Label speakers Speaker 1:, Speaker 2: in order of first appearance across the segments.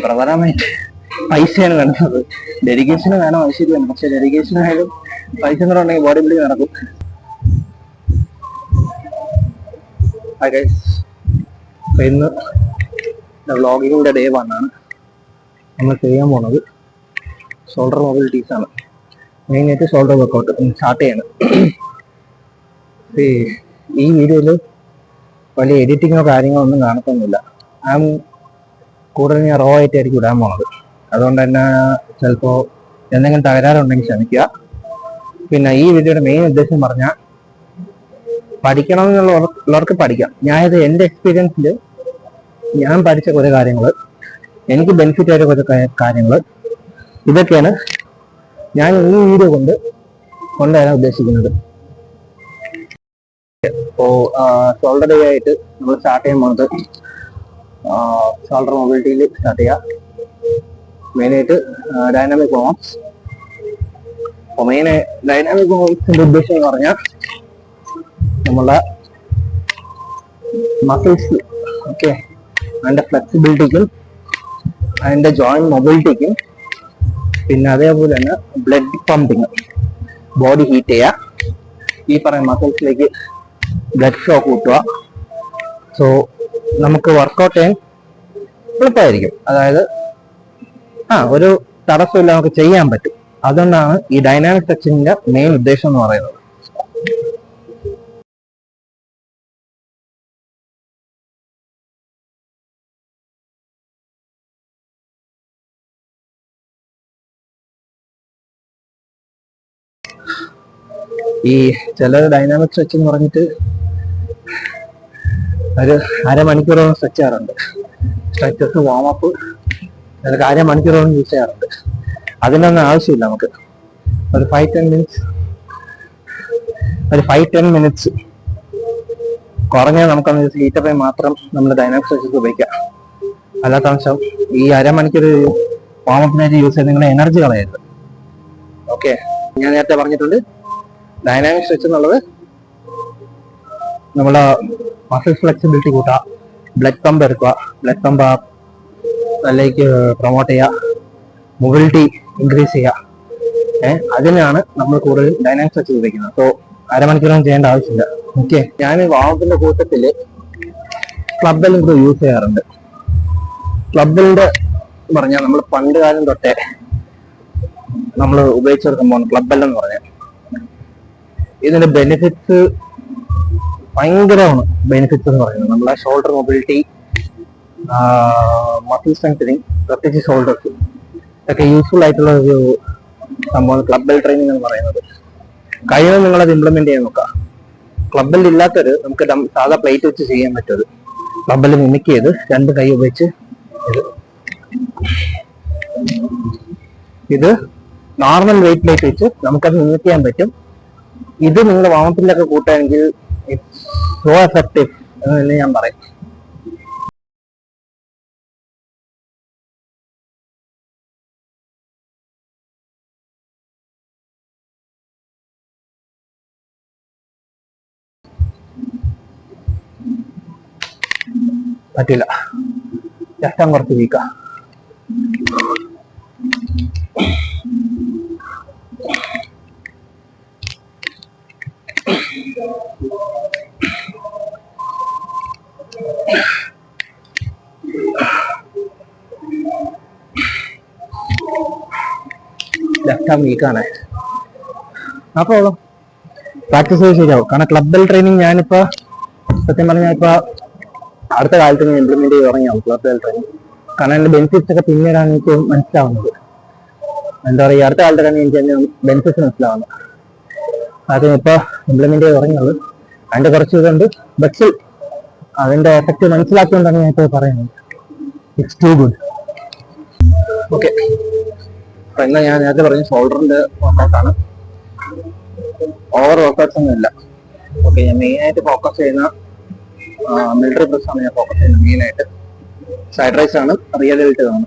Speaker 1: പ്രധാനമായിട്ട് പൈസയാണ് വേണ്ടത്. ഡെഡിക്കേഷന് വേണം, അത് ശരിയാണ്. പക്ഷെ ഡെഡിക്കേഷനായാലും പൈസ കൂടെ ഉണ്ടെങ്കിൽ ബോഡി ബിൽഡിംഗ് നടക്കും. അപ്പൊ ഇന്ന് വ്ളോഗിങ്ങിന്റെ ഡേ 1 ആണ്. നമ്മൾ ചെയ്യാൻ പോണത് ഷോൾഡർ മൊബിലിറ്റീസ് ആണ്. മെയിനായിട്ട് ഷോൾഡർ വർക്കൗട്ട് സ്റ്റാർട്ട് ചെയ്യണം. ഈ വീഡിയോയിൽ വലിയ എഡിറ്റിങ്ങോ കാര്യങ്ങളോ ഒന്നും കാണത്തൊന്നുമില്ല. കൂടുതൽ ഞാൻ റോ ആയിട്ടായിരിക്കും ഇടാൻ പോണത്. അതുകൊണ്ട് തന്നെ ചിലപ്പോൾ എന്തെങ്കിലും തകരാറുണ്ടെങ്കിൽ ക്ഷമിക്കുക. പിന്നെ ഈ വീഡിയോയുടെ മെയിൻ ഉദ്ദേശം പറഞ്ഞാൽ പഠിക്കണം എന്നുള്ളവർക്ക് പഠിക്കാം. ഞാനിത് എൻ്റെ എക്സ്പീരിയൻസിൽ ഞാൻ പഠിച്ച കുറേ കാര്യങ്ങൾ, എനിക്ക് ബെനിഫിറ്റ് ആയ കുറേ കാര്യങ്ങൾ, ഇതൊക്കെയാണ് ഞാൻ ഈ വീഡിയോ കൊണ്ട് കൊണ്ടുവരാൻ ഉദ്ദേശിക്കുന്നത്. ഇപ്പോൾ ഷോൾഡർ ഡേ ആയിട്ട് നമ്മൾ സ്റ്റാർട്ട് ചെയ്യാൻ പോകുന്നത് ഷോൾഡർ മൊബിലിറ്റിയിൽ സ്റ്റാർട്ട് ചെയ്യുക. മെയിനായിട്ട് ഡൈനാമിക് മോവ്സ്. അപ്പോൾ ഡൈനാമിക് മോവ്സിന്റെ ഉദ്ദേശം എന്ന് പറഞ്ഞാൽ നമ്മളെ മസിൽസ് അതിന്റെ ഫ്ലെക്സിബിലിറ്റിക്കും അതിന്റെ ജോയിന്റ് മൊബിലിറ്റിക്കും പിന്നെ അതേപോലെ തന്നെ ബ്ലഡ് പമ്പിങ്, ബോഡി ഹീറ്റ് ചെയ്യുക, ഈ പറയുന്ന മസിൽസിലേക്ക് ബ്ലഡ് ഫ്ലോ കൂട്ടുക. സോ നമുക്ക് വർക്കൗട്ട് ചെയ്യാൻ എളുപ്പമായിരിക്കും. അതായത് ഒരു തടസ്സമില്ല, നമുക്ക് ചെയ്യാൻ പറ്റും. അതുകൊണ്ടാണ് ഈ ഡൈനാമിക് സ്ട്രെച്ചിങ്ങിന്റെ മെയിൻ ഉദ്ദേശം എന്ന് പറയുന്നത്. ഈ ചില ഡൈനാമിക് സ്ട്രെച്ച് എന്ന് പറഞ്ഞിട്ട് ഒരു അരമണിക്കൂറോളം സ്ട്രെച്ച് ചെയ്യാറുണ്ട്. സ്ട്രെച്ചസ് വാമപ്പ് ചിലക്ക് അരമണിക്കൂറോളം യൂസ് ചെയ്യാറുണ്ട്. അതിനൊന്നും ആവശ്യമില്ല. നമുക്ക് ഒരു 5-10 മിനിറ്റ്സ് കുറഞ്ഞാൽ നമുക്കൊന്ന് ഹീറ്റപ്പായി മാത്രം നമ്മൾ ഡൈനാമിക് സ്ട്രെച്ചസ് ഉപയോഗിക്കാം. അല്ലാത്ത അംശം ഈ അരമണിക്കൂർ വാമപ്പിനായിട്ട് യൂസ് ചെയ്ത് നിങ്ങളുടെ എനർജി കളയരുത്. ഓക്കെ, ഞാൻ നേരത്തെ പറഞ്ഞിട്ടുണ്ട്, ഡൈനാമിക് സ്ട്രെച്ച് എന്നുള്ളത് നമ്മളെ മസിൽ ഫ്ലെക്സിബിലിറ്റി കൂട്ടുക, ബ്ലഡ് പമ്പ് എടുക്കുക, ബ്ലഡ് പമ്പ് അതിലേക്ക് പ്രൊമോട്ട് ചെയ്യുക, മൊബിലിറ്റി ഇൻക്രീസ് ചെയ്യുക. അതിനാണ് നമ്മൾ കൂടുതൽ ഡൈനാമിക് സ്ട്രെച്ച് ഉപയോഗിക്കുന്നത്. സോ അരമണിക്കൂറൊന്നും ചെയ്യേണ്ട ആവശ്യമില്ല. ഓക്കെ, ഞാൻ വാമപ്പിന്റെ കൂട്ടത്തിൽ ക്ലബ്ബെല്ലും കൂടെ യൂസ് ചെയ്യാറുണ്ട്. ക്ലബ്ബിന്റെ പറഞ്ഞാൽ നമ്മൾ പണ്ട് കാലം തൊട്ടേ നമ്മൾ ഉപയോഗിച്ചൊരു സംഭവമാണ് ക്ലബ്ബെല്ല് എന്ന് പറഞ്ഞാൽ. ഇതിന്റെ ബെനിഫിറ്റ്സ് ഭയങ്കരമാണ്. ബെനിഫിറ്റ്സ് എന്ന് പറയുന്നത് നമ്മളെ ഷോൾഡർ മൊബിലിറ്റി, മസിൽ സ്ട്രെങ്തനിങ്, പ്രത്യേകിച്ച് ഷോൾഡേഴ്സ് ഒക്കെ യൂസ്ഫുൾ ആയിട്ടുള്ള ഒരു സംഭവമാണ് ക്ലബ്ബെൽ ട്രെയിനിങ് എന്ന് പറയുന്നത്. കഴിയുന്നത് നിങ്ങളത് ഇംപ്ലിമെന്റ് ചെയ്യാൻ നോക്കുക. ക്ലബ്ബെൽ ഇല്ലാത്തൊരു നമുക്ക് സാധാ പ്ലേറ്റ് വെച്ച് ചെയ്യാൻ പറ്റുന്നത് ക്ലബ്ബെൽ മിമിക് ചെയ്ത് 2 കൈ ഉപയോഗിച്ച് ഇത് നോർമൽ വെയിറ്റ് പ്ലേറ്റ് വെച്ച് നമുക്കത് മിമിക് ചെയ്യാൻ പറ്റും. ഇത് നിങ്ങൾ വാമപ്പിലൊക്കെ കൂട്ടുകയാണെങ്കിൽ ഇറ്റ്സ് സോ എഫക്റ്റീവ് എന്ന് തന്നെ ഞാൻ പറയും. പറ്റില്ല, ജസ്റ്റ് കുറച്ച് വീക്കാ. വീക്കാണ്. അപ്പോ പ്രാക്ടീസ് ചെയ്ത് ശരിയാവും. കാരണം ക്ലബ്ബൽ ട്രെയിനിങ് ഞാനിപ്പോ സത്യം പറഞ്ഞാൽ ഇപ്പൊ അടുത്ത കാലത്ത് ഞാൻ ഇംപ്ലിമെന്റ് ചെയ്ത് തുടങ്ങിയാവും ക്ലബ്ബൽ ട്രെയിനിങ്. കാരണം അതിന്റെ ബെനിഫിറ്റ്സ് ഒക്കെ പിന്നീടാണ് എനിക്ക് മനസ്സിലാവുന്നത്. എന്താ പറയുക, അടുത്ത കാലത്തൊക്കെയാണ് എനിക്ക് അതിന്റെ ബെനിഫിറ്റ്സ് മനസ്സിലാവുന്നത്. ആദ്യം ഇപ്പൊ ഇംപ്ലിമെന്റ് ചെയ്ത് തുടങ്ങിയത് അതിന്റെ കുറച്ച് ഇതുണ്ട്. ബട്ട് അതിന്റെ എഫക്റ്റ് മനസ്സിലാക്കിക്കൊണ്ടാണ് ഞാൻ ഇപ്പോൾ പറയുന്നത്. It's to good. ഓക്കെ, അപ്പൊ എന്നാ ഞാൻ നേരത്തെ പറഞ്ഞ ഷോൾഡറിന്റെ വർക്കൗട്ടാണ്. ഓവർ വർക്കൗട്ട്സ് ഒന്നും ഇല്ല. ഓക്കെ, ഞാൻ മെയിനായിട്ട് ഫോക്കസ് ചെയ്യുന്ന മിലിറ്ററി പ്രസ് ആണ് ഞാൻ ഫോക്കസ് ചെയ്യുന്നത്. മെയിനായിട്ട് സൈഡ് റൈസ് ആണ്, റിയൽ വെൽറ്റ് ആണ്,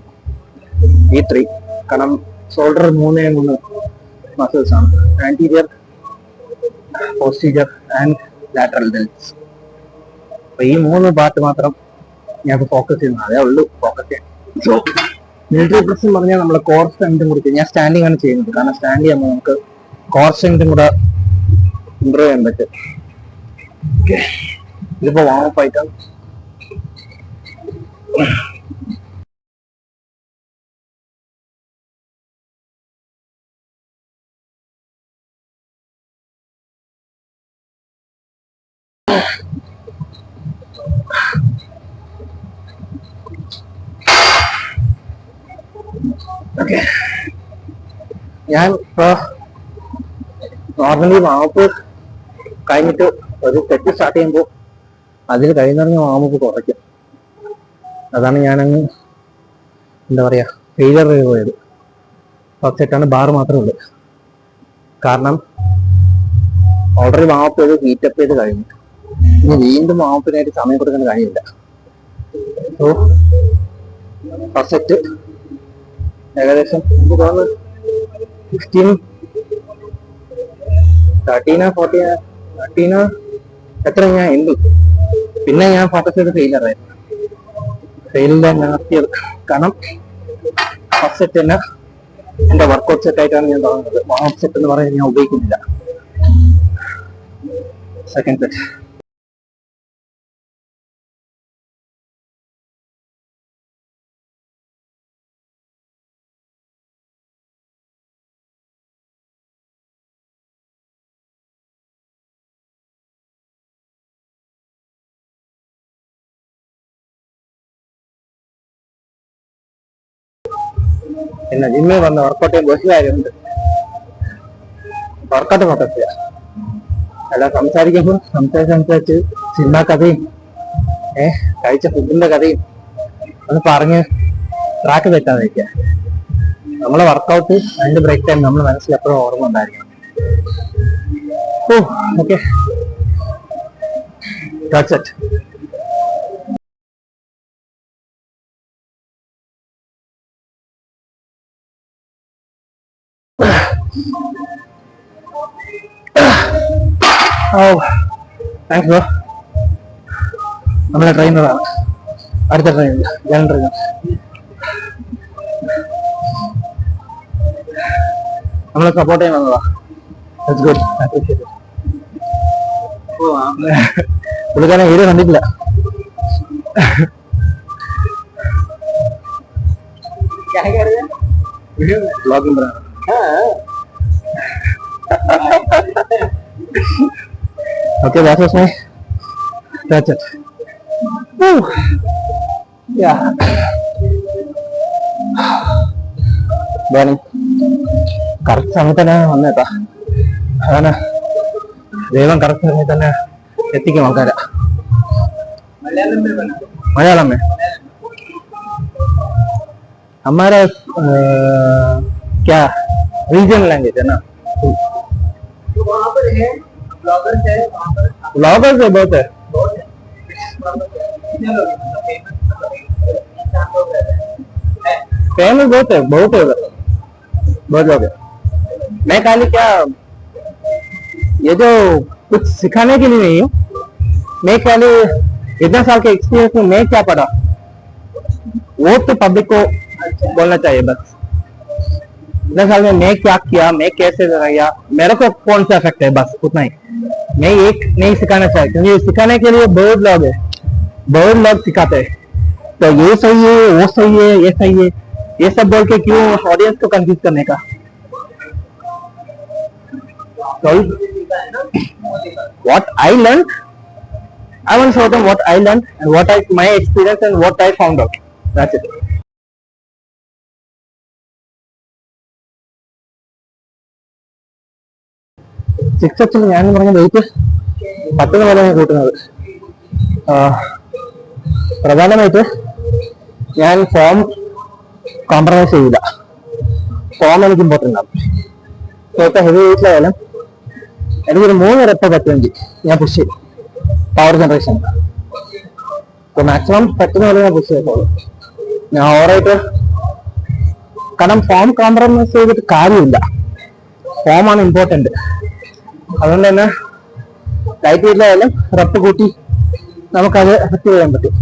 Speaker 1: ഈ 3. കാരണം ഷോൾഡർ 3 മസിൽസ് ആണ്, ആന്റീരിയർ, പോസ്റ്റീരിയർ ആൻഡ് ലാറ്ററൽ ഡെൽറ്റ്സ്. അപ്പൊ ഈ 3 പാർട്ട് മാത്രം ഞാൻ ഫോക്കസ് ചെയ്യുന്നത്. അതേ ഉള്ളൂ ഫോക്കസ് ചെയ്യാൻ. സോ മിലിറ്ററി പ്രസ് എന്ന് പറഞ്ഞാൽ നമ്മളെ കോർ സ്ട്രെങ്തും കൂടി ഞാൻ സ്റ്റാൻഡിങ് ആണ് ചെയ്യുന്നത്. കാരണം സ്റ്റാൻഡ് ചെയ്യുമ്പോൾ നമുക്ക് കോർ സ്ട്രെങ്തും കൂടെ ഇമ്പ്രൂവ് ചെയ്യാൻ പറ്റും. ഇതിപ്പോ വാമപ്പ് ആയിട്ടാണ്. ഓക്കെ, ഞാൻ ഇപ്പൊ നോർമലി വാമപ്പ് കഴിഞ്ഞിട്ട് ഒരു സെറ്റ് സ്റ്റാർട്ട് ചെയ്യുമ്പോൾ അതിൽ കഴിയുന്ന വാമപ്പ് കുറയ്ക്കും. അതാണ് ഞാനങ്ങ് എന്താ പറയാ ഫെയിലർ ചെയ്ത് പോയത്. ഫസ്റ്റ് സെറ്റാണ് ബാർ മാത്രമേ ഉള്ളൂ. കാരണം ഓൾറെഡി വാമപ്പ് ചെയ്ത് ഹീറ്റപ്പ് ചെയ്ത് കഴിഞ്ഞു. ഇനി വീണ്ടും വാമപ്പിനായിട്ട് സമയം കൊടുക്കേണ്ട കാര്യമില്ല. സോ ഫസ്റ്റ് സെറ്റ് ഏകദേശം എനിക്ക് തോന്നുന്നു 13 എത്ര ഞാൻ എണ്ണി. പിന്നെ ഞാൻ ഫോക്കസ് ചെയ്ത് ഫെയിലറായിരുന്നു. ഫെയിലിന്റെ നടത്തിയത് കാരണം ഫസ്റ്റ് സെറ്റ് തന്നെ എന്റെ വർക്കൗട്ട് സെറ്റ് ആയിട്ടാണ് ഞാൻ തുടങ്ങുന്നത്. വാമപ്പ് സെറ്റ് എന്ന് പറയാൻ ഞാൻ ഉപയോഗിക്കുന്നില്ല. സെക്കൻഡ് സെറ്റ് പിന്നെ ജിമ്മിൽ വന്ന് വർക്കൗട്ട് ചെയ്യാൻ ബസ് കാര്യമുണ്ട്. വർക്കൗട്ട് ഫോക്കസ് ചെയ്യാം. അല്ല സംസാരിക്കുമ്പോൾ സംസാരിച്ച് സിനിമ കഥയും കഴിച്ച ഫുഡിന്റെ കഥയും ഒന്ന് പറഞ്ഞ് ട്രാക്ക് തെറ്റാതെ വയ്ക്കുക. നമ്മളെ വർക്കൗട്ട് അതിന്റെ ബ്രേക്ക് ടൈം നമ്മൾ മനസ്സിൽ എപ്പോഴും ഓർമ്മ ഉണ്ടായിരിക്കണം. Okay, that's it. Thanks bro. നമ്മളെ ട്രെയിനറാണ്. അടുത്ത ട്രെയിനർ ഞാൻ ട്രെയിനർ. നമ്മളെ സപ്പോർട്ട് ചെയ്യാൻ വന്നതാ. That's good. അപ്രീഷിയേറ്റ്. പുള്ളിക്കാരൻ വീഡിയോ കണ്ടിട്ടില്ല. ब्लॉगिंग बना okay, that was my that's it. Yeah, correct സമയത്ത് തന്നെ വന്നേട്ടാ. അതാണ് ദൈവം കറക്റ്റ് സമയത്ത് തന്നെ എത്തിക്കും ആൾക്കാരെ. മലയാളം हमारा क्या रीजनल लैंग्वेज है ना. ब्लॉगर्स है बहुत है. फेमस बहुत है बहुत लोग है. मैं खाली क्या ये जो कुछ सिखाने के लिए नहीं हूँ. मैं खाली इतना साल के एक्सपीरियंस में मैं क्या पढ़ा वो तो पब्लिक को बोलना चाहिए बस. इतने साल में मैं क्या किया, मैं कैसे किया, मेरे को कौन सा इफेक्ट है, बस उतना ही. मैं एक नहीं सिखाना चाहिए क्योंकि सिखाने के लिए बहुत लोग है. बहुत लोग सिखाते हैं. तो ये सही है, वो सही है, ये सही है, ये सब बोल के क्यों ऑडियंस को कंफ्यूज करने का. So what I learned, I want to show them what I learned and what my experience and what I found out. That's it. Six എക്സിൽ ഞാൻ പറഞ്ഞ വെയിറ്റ് 10 പോലെയാണ് കൂട്ടുന്നത്. പ്രധാനമായിട്ട് ഞാൻ ഫോം കോംപ്രമൈസ് ചെയ്യില്ല. ഫോം എനിക്ക് ഇമ്പോർട്ടൻ്റ് ആണ്. ഇപ്പൊ ഹെവി വെയിറ്റിലായാലും എനിക്കൊരു 3 റെപ്പ് പറ്റുമെങ്കിൽ ഞാൻ പുഷ് ചെയ്യും. പവർ ജനറേഷൻ ഇപ്പൊ മാക്സിമം പറ്റുന്ന പോലെ ഞാൻ പുഷ് ചെയ്തോളൂ. ഞാൻ ഓവറായിട്ട് കാരണം ഫോം കോംപ്രമൈസ് ചെയ്തിട്ട് കാര്യമില്ല. ഫോമാണ് ഇമ്പോർട്ടന്റ്. അതുകൊണ്ട് തന്നെ ലൈറ്റ് വെയിറ്റിലായാലും റെപ്പ് കൂട്ടി നമുക്കത് എഫക്ട് ചെയ്യാൻ പറ്റും.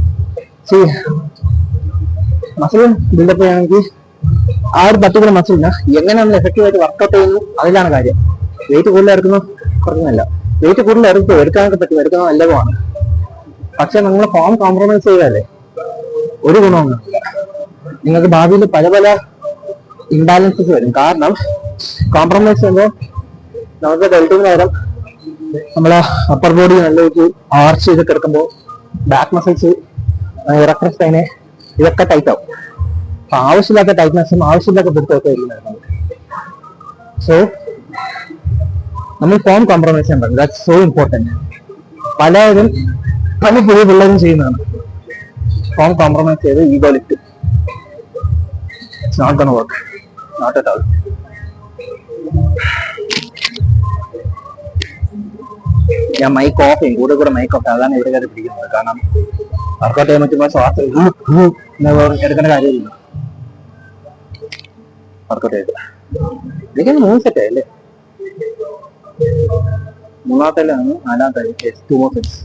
Speaker 1: മസിൽ ബിൽഡപ്പ് ചെയ്യണമെങ്കിൽ ആ ഒരു പർട്ടിക്കുലർ മസിലിന് എങ്ങനെ നമ്മൾ എഫക്റ്റീവായിട്ട് വർക്കൗട്ട് ചെയ്യുന്നു അതിലാണ് കാര്യം. വെയിറ്റ് കൂടുതൽ എടുക്കുന്നു കുറഞ്ഞല്ല, വെയിറ്റ് കൂടുതൽ എടുക്കാനൊക്കെ പറ്റും, എടുക്കുന്നത് നല്ലതുമാണ്. പക്ഷെ നിങ്ങൾ ഫോം കോംപ്രമൈസ് ചെയ്താലേ ഒരു ഗുണമൊന്നും നിങ്ങൾക്ക് ഭാവിയിൽ പല പല ഇംബാലൻസസ് വരും. കാരണം കോംപ്രമൈസ് ചെയ്യുമ്പോൾ നമുക്ക് ഡെൽറ്റിന് നേരം നമ്മളെ അപ്പർ ബോഡി നല്ല ആർച്ച് ചെയ്ത് കിടക്കുമ്പോൾ ബാക്ക് മസിൽസ് ഇറക്ടർ സ്പൈന് ഇതൊക്കെ ടൈറ്റ് ആവും. അപ്പൊ ആവശ്യമില്ലാത്ത ടൈറ്റ്നസും ആവശ്യമില്ലാത്ത പിടുത്തമൊക്കെ വരുന്നത്. സോ നമ്മൾ ഫോം കോംപ്രമൈസ് ചെയ്യാൻ പറ്റും. That's so important. പലരും പല പുതിയ പിള്ളേരും ചെയ്യുന്നതാണ്. ഫോം കോംപ്രമൈസ് ചെയ്ത് ego lift. It's not gonna work, not at all. ഞാൻ മൈക്ക് ഓഫ് ചെയ്യും, കൂടെ മൈക്ക് ഓഫ്. അതാണ് ഇവിടെ കയറി പിടിക്കുന്നത്. കാരണം വർക്കൗട്ട് ചെയ്യാൻ പറ്റുമ്പോൾ ശ്വാസം എടുക്കേണ്ട കാര്യമില്ല. വർക്കൗട്ട് ചെയ്ത് ഇതൊക്കെ 3 സെറ്റ് അല്ലേ? 3ാമത്തേലാണ് 4ാമത്തെ 2 more sets.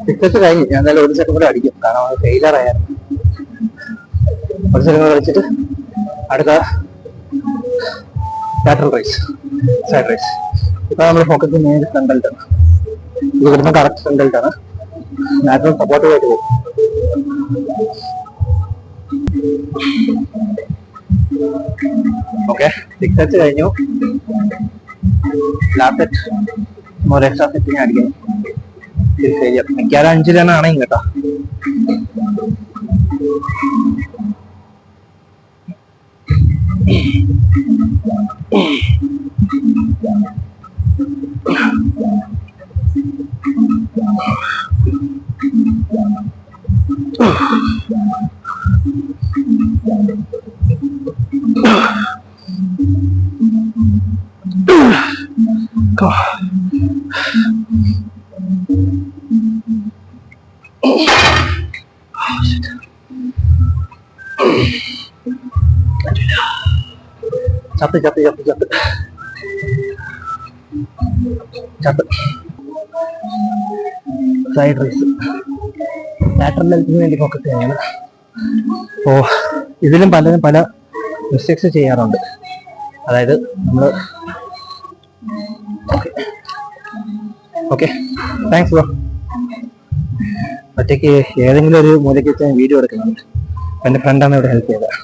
Speaker 1: ഫിറ്റ്നസ് കഴിഞ്ഞ് ഞാൻ എന്തായാലും 1 സെക്കൻഡ് കൂടെ അടിക്കും. കാരണം അത് ഫെയിലർ ആയിരുന്നു. 1 സെക്കൻഡ് കൂടെ കളിച്ചിട്ട് അടുത്ത ലാറ്ററൽ റൈസ്, സൈഡ് റൈസ്. ഇപ്പൊ നമ്മൾ ഫോക്കസ് ചെയ്യുന്നത് ഫ്രണ്ട് ബെൽറ്റ് ആണ്. ഇത് വരുന്ന കറക്റ്റ് ഫ്രണ്ട് ബെൽറ്റ് ആണ്. ലാറ്ററൽ സപ്പോർട്ട് ആയിട്ട് പോകും. ഓക്കെ, 6 സെറ്റ്സ് കഴിഞ്ഞു. ലാസ്റ്റ് സെറ്റ് ഒരു എക്സ്ട്രാ സെറ്റിങ് അടിക്കണം. മിക്കവാറും 5 റണ്ണാണ് കേട്ടോ. ചത്ത് സൈഡ് റൈസ് ലാറ്ററൽ ഹെൽത്തിന് വേണ്ടി ഫോക്കസ് ചെയ്യാണ്. അപ്പോ ഇതിലും പലരും പല മിസ്റ്റേക്സ് ചെയ്യാറുണ്ട്. അതായത് നമ്മൾ ഓക്കെ താങ്ക്സ് ബ്രോ. ഒറ്റയ്ക്ക് ഏതെങ്കിലും ഒരു മൂലയ്ക്ക് വെച്ച് വീഡിയോ എടുക്കുന്നുണ്ട്. എൻ്റെ ഫ്രണ്ടാണ് ഇവിടെ ഹെൽപ്പ് ചെയ്തത്.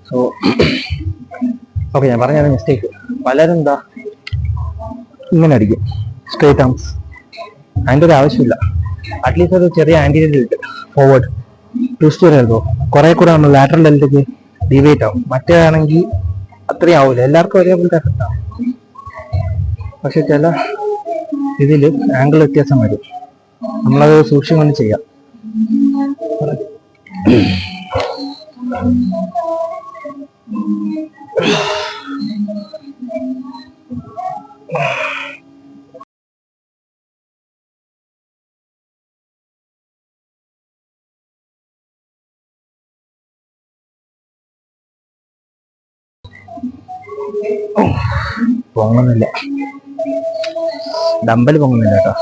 Speaker 1: സോ ഓക്കെ, ഞാൻ പറഞ്ഞാണ് മിസ്റ്റേക്ക്. പലരും എന്താ ഇങ്ങനെ അടിക്കും സ്ട്രേറ്റ് ആംസ്. അതിൻ്റെ ഒരു ആവശ്യമില്ല. അറ്റ്ലീസ്റ്റ് ഒരു ചെറിയ ആൻറ്റീരിയർ ഡിൽറ്റ് ഫോർവേഡ് ട്വിസ്റ്റ് വരുമ്പോൾ കുറെ കൂടെ നമ്മൾ ലാറ്ററൽ ഡെൽറ്റയ്ക്ക് ഡിവേറ്റ് ആവും. മറ്റേതാണെങ്കിൽ അത്രയും ആവില്ല. എല്ലാവർക്കും ഒരേപോലത്തെ എഫക്റ്റ് ആവും. പക്ഷെ ചില ഇതിൽ ആംഗിൾ വ്യത്യാസം വരും. നമ്മളത് സൂക്ഷിച്ചുകൊണ്ട് ചെയ്യാം. പൊങ്ങുന്നില്ല, ഡമ്പൽ പൊങ്ങുന്നില്ല കേട്ടോ.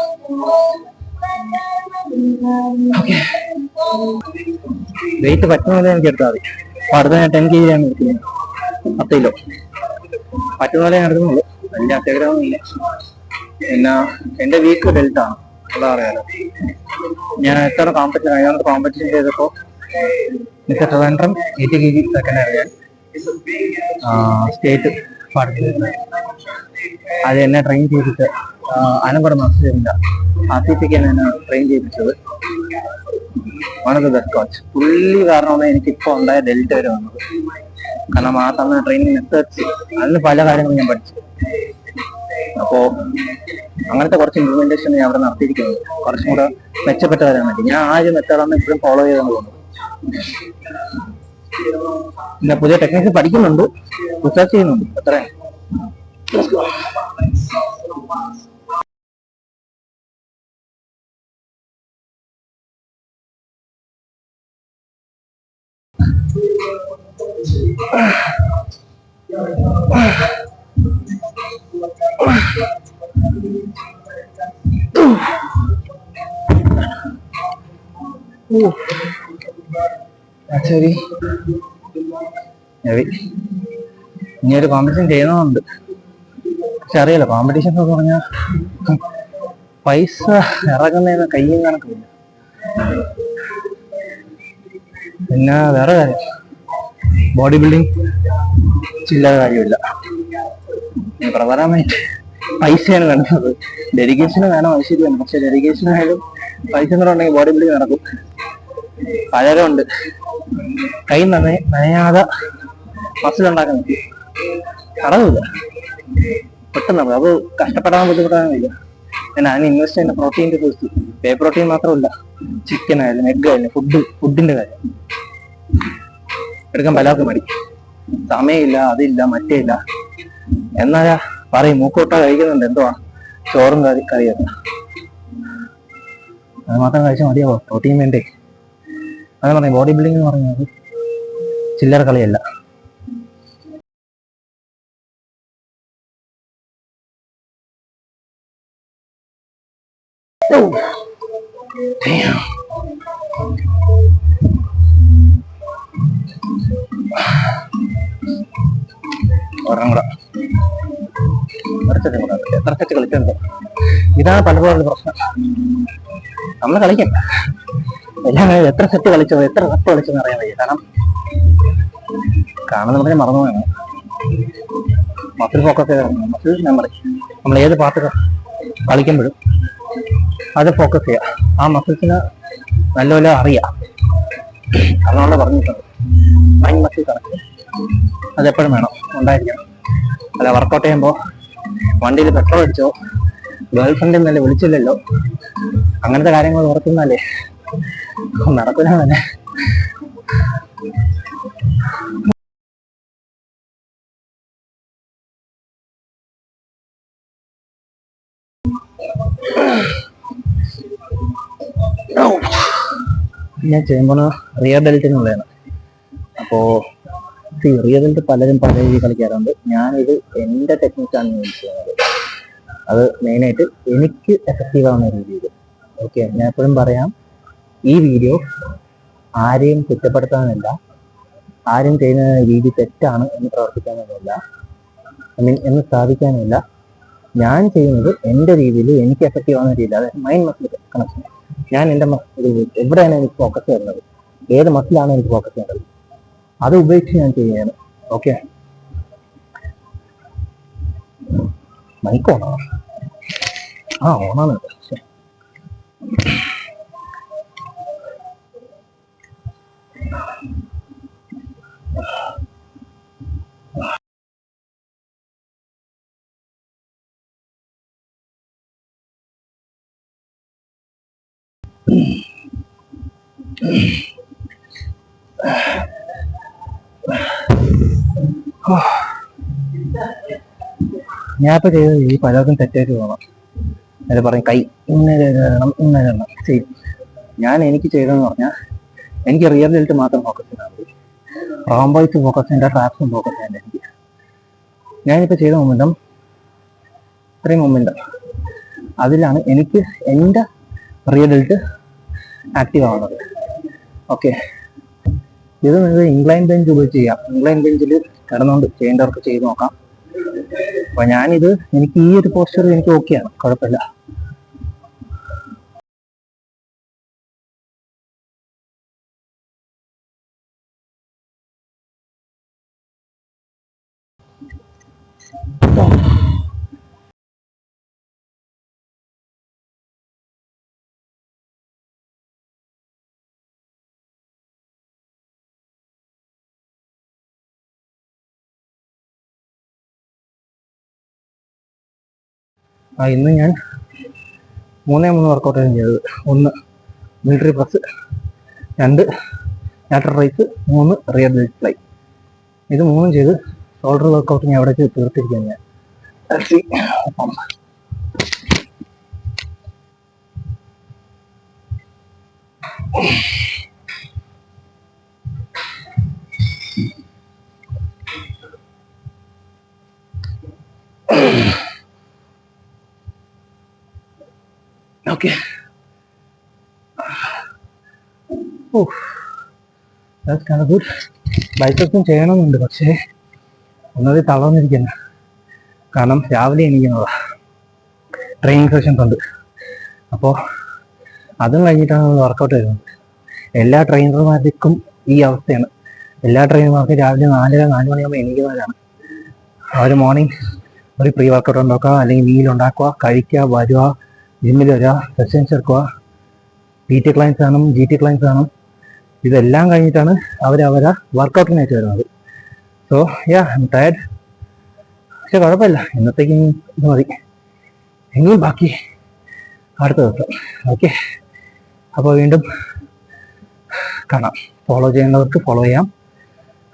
Speaker 1: വെയിറ്റ് പറ്റുന്ന എനിക്ക് എടുത്താൽ മതി. അപ്പൊ അടുത്ത ഞാൻ 10 kg ആണ് എടുക്കുന്നത്. 10 കിലോ പറ്റുന്ന പോലെ ഞാൻ എടുക്കുന്നുള്ളൂ. വലിയ അത്യാഗ്രഹമൊന്നുമില്ല. പിന്നെ എന്റെ വീക്ക് ബെൽറ്റ് ആണ്, അതാ അറിയാലോ. ഞാൻ എത്ര കോമ്പറ്റീഷൻ ചെയ്തപ്പോ മിസ്റ്റർ ട്രിവാൻഡ്രം 80 kg സെക്കൻഡ് ആണ് ഞാൻ സ്റ്റേറ്റ് പാർട്ടിസിപ്പേറ്റ്. അത് എന്നെ ട്രെയിൻ ചെയ്തിട്ട് അനങ്കൂടെ മാസ്റ്ററില്ല ആസിഫിക്ക് എന്നെ ട്രെയിൻ ചെയ്യിപ്പിച്ചത്. One of the best coach. പുള്ളി കാരണമാണ് എനിക്കിപ്പോൾ ഉണ്ടായ ഡെൽറ്റ വരെ വന്നത്. കാരണം ആ തന്ന ട്രെയിനിങ് മെത്തേഡ്സ് അതിന് പല കാര്യങ്ങളും ഞാൻ പഠിച്ചു. അപ്പോ അങ്ങനത്തെ കുറച്ച് ഇംപ്ലിമെന്റേഷൻ ഞാൻ അവിടെ നടത്തിയിരിക്കുന്നത് കുറച്ചും കൂടെ മെച്ചപ്പെട്ട വരാൻ വേണ്ടി. ഞാൻ ആ ഒരു മെത്തേഡാണ് ഇപ്പോഴും ഫോളോ ചെയ്തെന്ന് തോന്നുന്നു. പിന്നെ പുതിയ ടെക്നിക്സ് പഠിക്കുന്നുണ്ട്, റിസർച്ച് ചെയ്യുന്നുണ്ട്. അത്രേ. ശരി, ഇനി ഒരു കോമ്പറ്റീഷൻ ചെയ്യുന്നുണ്ട്. പക്ഷെ അറിയാലോ, കോമ്പറ്റീഷൻ എന്ന് പറഞ്ഞാൽ പൈസ ഇറങ്ങുന്നതിന് കയ്യും കണക്കില്ല. പിന്നെ വേറെ കാര്യം, ബോഡി ബിൽഡിങ് ചില്ലറ കാര്യമില്ല. പ്രധാനമായിട്ട് പൈസയാണ് വേണ്ടത്. ഡെഡിക്കേഷന് വേണം, ഐശ്വര്യമാണ്. പക്ഷെ ഡെഡിക്കേഷനായാലും പൈസ കൂടെ ഉണ്ടെങ്കിൽ ബോഡി ബിൽഡിങ് നടക്കും. പലരുണ്ട് കൈ നനയാതെ മസിലുണ്ടാക്കാൻ പറ്റും, നടന്നില്ല, പെട്ടെന്ന് നടക്കും. അത് കഷ്ടപ്പെടാൻ ബുദ്ധിമുട്ടാണില്ല. ഞാൻ അതിന് ഇൻവെസ്റ്റ് ചെയ്യുന്ന പ്രോട്ടീൻ്റെ സോഴ്സ് പേ പ്രോട്ടീൻ മാത്രമല്ല, ചിക്കൻ ആയാലും എഗ് ആയാലും ഫുഡിന്റെ കാര്യം എടുക്കാൻ പലർക്കും മതി. സമയമില്ല, അതില്ല, മറ്റേ ഇല്ല. എന്നാലാ പറയും മൂക്കോട്ട കഴിക്കുന്നുണ്ട്, എന്തുവാ ചോറും കറിയൊക്കെ. അത് മാത്രം കഴിച്ചാൽ മതിയാവോ? പ്രോട്ടീൻ വേണ്ടേ? അത് പറയും ബോഡി ബിൽഡിംഗ് എന്ന് പറയുന്നത് ചില്ലറ കളിയല്ല. എത്ര സെറ്റ് കളിച്ചിട്ടുണ്ട്. ഇതാണ് പലപ്പോഴും പ്രശ്നം. നമ്മൾ കളിക്കും എല്ലാം എത്ര സെറ്റ് കളിച്ചോ എത്ര റെപ്പ് കളിച്ചെന്ന് അറിയാൻ വയ്യ. കാരണം കാണുന്നതിനെ മറന്നു വേണം. മസിൽ ഫോക്കസ് ചെയ്ത് മസിൽ മെമ്മറി, നമ്മൾ ഏത് പാർട്ട് കളിക്കുമ്പോഴും അത് ഫോക്കസ് ചെയ്യുക. ആ മസിൽസിന് നല്ലപോലെ അറിയാം. അതുകൊണ്ട് പറഞ്ഞിട്ടുണ്ട് മൈൻഡ് മസിൽ കണക്ട് അതെപ്പോഴും വേണം, ഉണ്ടായിരിക്കണം. അല്ല വർക്കൗട്ട് ചെയ്യുമ്പോൾ വണ്ടിയിൽ പെട്രോൾ അടിച്ചോ ഗേൾ ഫ്രണ്ടിൽ നിന്നല്ലേ വിളിച്ചില്ലല്ലോ അങ്ങനത്തെ കാര്യങ്ങൾ ഓർക്കുന്നല്ലേ നടക്കില്ല തന്നെ. ഞാൻ ചെയ്യുമ്പോൾ റിയർ ബെൽറ്റിനുള്ളതാണ്. അപ്പോ റിയർ ബെൽറ്റ് പലരും പല രീതിയിൽ കളിക്കാറുണ്ട്. ഞാനിത് എൻ്റെ ടെക്നിക്കാണ് യൂസ് ചെയ്യുന്നത്. അത് മെയിനായിട്ട് എനിക്ക് എഫക്റ്റീവ് ആവുന്ന രീതിയിൽ. ഓക്കെ, ഞാൻ എപ്പോഴും പറയാം, ഈ വീഡിയോ ആരെയും കുറ്റപ്പെടുത്താനല്ല, ആരും ചെയ്യുന്ന രീതി തെറ്റാണ് എന്ന് പ്രവർത്തിക്കാനൊന്നുമില്ല, എന്ന് സ്ഥാപിക്കാനുമില്ല. ഞാൻ ചെയ്യുന്നത് എൻ്റെ രീതിയിൽ എനിക്ക് എഫക്റ്റീവ് ആവുന്ന രീതിയിൽ, അതായത് മൈൻഡ് മസിൽ കണക്ഷൻ. ഞാൻ എൻ്റെ എവിടെയാണ് എനിക്ക് ഫോക്കസ് ചെയ്യുന്നത്, ഏത് മസിലാണ് എനിക്ക് ഫോക്കസ് ചെയ്യേണ്ടത്, അത് ഉപയോഗിച്ച് ഞാൻ ചെയ്യുകയാണ്. ഓക്കെ, മൈക്ക് ഓണാണ്. ഓണാണ്. ഞാനിപ്പോൾ ചെയ്തത് ഈ പലർക്കും തെറ്റായിട്ട് തോന്നാം. അത് പറയും കൈ ഇങ്ങനെ ചെയ്യും. ഞാൻ എനിക്ക് ചെയ്തതെന്ന് പറഞ്ഞാൽ എനിക്ക് റിയർ ബെൽറ്റ് മാത്രം ഫോക്കസ് ചെയ്താൽ മതി. റോംബോയ്സ് ഫോക്കസ് ചെയ്യേണ്ട, ട്രാപ്സും ഫോക്കസ് ചെയ്യേണ്ട. ഞാനിപ്പോൾ ചെയ്ത മൊമെന്റം, ഇത്രയും മൊമെന്റം, അതിലാണ് എനിക്ക് എൻ്റെ റിയർ ബെൽറ്റ് ആക്റ്റീവ് ആവുന്നത്. ഓക്കെ, ഇത് നിങ്ങൾക്ക് ഇൻക്ലൈൻ ബെഞ്ച് ഉപയോഗിച്ച് ചെയ്യാം. ഇൻക്ലൈൻ ബെഞ്ചിൽ കിടന്നുകൊണ്ട് ചെയ്യേണ്ടവർക്ക് ചെയ്ത് നോക്കാം. അപ്പൊ ഞാനിത് എനിക്ക് ഈ ഒരു പോസ്ചർ എനിക്ക് ഓക്കെയാണ്, കുഴപ്പമില്ല. ഇന്ന് ഞാൻ 3 വർക്കൗട്ടാണ് ചെയ്തത്. 1 military press, 2 lateral raise, 3 rear ഡെഡ് ഫ്ലൈ. ഇത് 3 ചെയ്ത് ഷോൾഡർ വർക്കൗട്ട് ഞാൻ അവിടെ തീർത്തിരിക്കുകയാണ് ഞാൻ. Okay, good. ബൈസെപ്സും ചെയ്യണമെന്നുണ്ട്, പക്ഷേ ഒന്നത് തളർന്നിരിക്കുന്നു. കാരണം രാവിലെ എണീക്കുന്നതാ, ട്രെയിനിങ് സെഷൻസ് ഉണ്ട്. അപ്പോൾ അതും കഴിഞ്ഞിട്ടാണ് നമ്മൾ വർക്കൗട്ട് വരുന്നത്. എല്ലാ ട്രെയിനർമാർക്കും ഈ അവസ്ഥയാണ്. എല്ലാ ട്രെയിനർമാർക്കും രാവിലെ 4 മണിയാകുമ്പോൾ എണീക്കുന്നവരാണ്. അവർ മോർണിംഗ് ഒരു പ്രീ വർക്കൗട്ട് ഉണ്ടാക്കുക, അല്ലെങ്കിൽ മീൽ ഉണ്ടാക്കുക, കഴിക്കുക, വരിക, ജിമ്മിൽ വരിക, സെഷൻസ് എടുക്കുക, PT ക്ലയൻസ് കാണും, GT ക്ലയൻസ് കാണും. ഇതെല്ലാം കഴിഞ്ഞിട്ടാണ് അവരെ വർക്കൗട്ടിനായിട്ട് വരുന്നത്. So yeah, I M tired. പക്ഷെ കുഴപ്പമില്ല, ഇന്നത്തേക്ക് ഇത് മതി. ഇനിയും ബാക്കി അടുത്ത ദിവസം. ഓക്കെ, അപ്പോൾ വീണ്ടും കാണാം. ഫോളോ ചെയ്യുന്നവർക്ക് ഫോളോ ചെയ്യാം,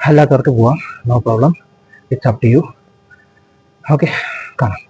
Speaker 1: അല്ലാത്തവർക്ക് പോവാം. No problem, it's up to you. Okay, കാണാം.